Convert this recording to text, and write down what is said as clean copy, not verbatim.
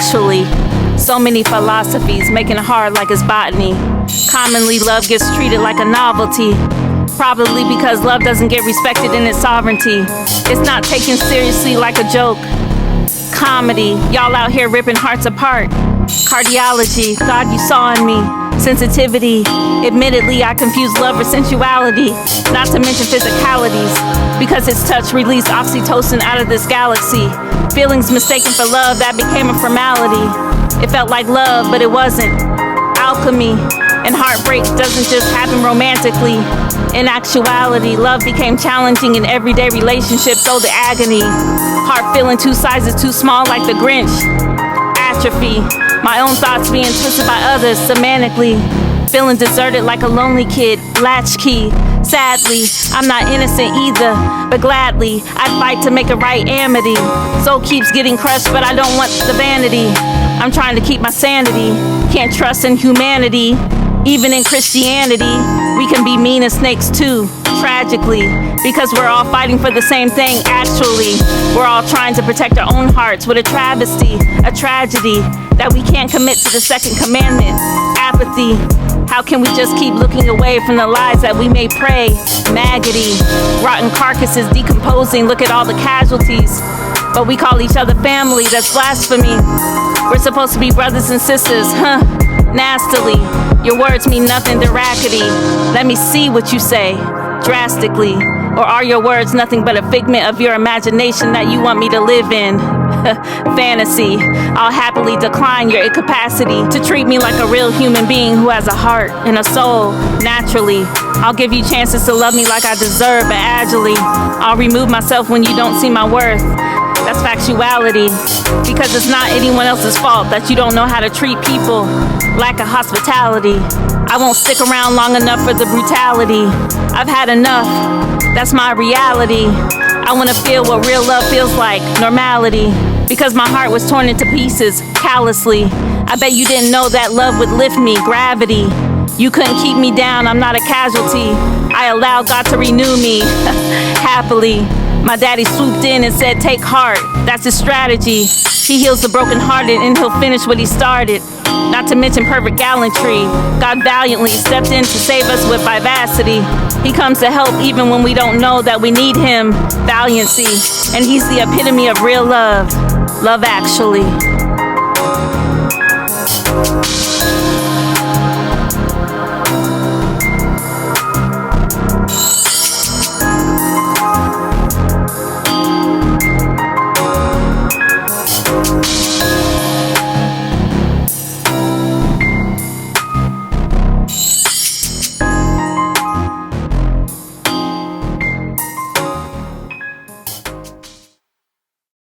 actually. So many philosophies, making it hard like it's botany. Commonly, love gets treated like a novelty. Probably because love doesn't get respected in its sovereignty. It's not taken seriously like a joke. Comedy, y'all out here ripping hearts apart. Cardiology, God you saw in me. Sensitivity, admittedly I confuse love for sensuality. Not to mention physicalities. Because its touch released oxytocin out of this galaxy. Feelings mistaken for love, that became a formality. It felt like love, but it wasn't. Alchemy. And heartbreak doesn't just happen romantically. In actuality, love became challenging in everyday relationships, so the agony. Heart feeling two sizes too small like the Grinch. Atrophy, my own thoughts being twisted by others semantically. Feeling deserted like a lonely kid, latchkey. Sadly, I'm not innocent either, but gladly, I fight to make it right amity. Soul keeps getting crushed, but I don't want the vanity. I'm trying to keep my sanity, can't trust in humanity. Even in Christianity, we can be mean as snakes too, tragically, because we're all fighting for the same thing, actually. We're all trying to protect our own hearts with a travesty, a tragedy, that we can't commit to the second commandment, apathy. How can we just keep looking away from the lies that we may pray? Maggoty, rotten carcasses decomposing, look at all the casualties. But we call each other family, that's blasphemy. We're supposed to be brothers and sisters, huh? Nastily, your words mean nothing, they're rackety. Let me see what you say, drastically. Or are your words nothing but a figment of your imagination that you want me to live in? Fantasy, I'll happily decline your incapacity to treat me like a real human being who has a heart and a soul, naturally. I'll give you chances to love me like I deserve, but agilely, I'll remove myself when you don't see my worth. That's factuality, because it's not anyone else's fault that you don't know how to treat people. Lack of hospitality. I won't stick around long enough for the brutality. I've had enough, that's my reality. I wanna feel what real love feels like, normality. Because my heart was torn into pieces, callously. I bet you didn't know that love would lift me, gravity. You couldn't keep me down, I'm not a casualty. I allow God to renew me, happily. My daddy swooped in and said, take heart, that's his strategy. He heals the brokenhearted and he'll finish what he started. Not to mention perfect gallantry. God valiantly stepped in to save us with vivacity. He comes to help even when we don't know that we need him. Valiancy. And he's the epitome of real love. Love actually.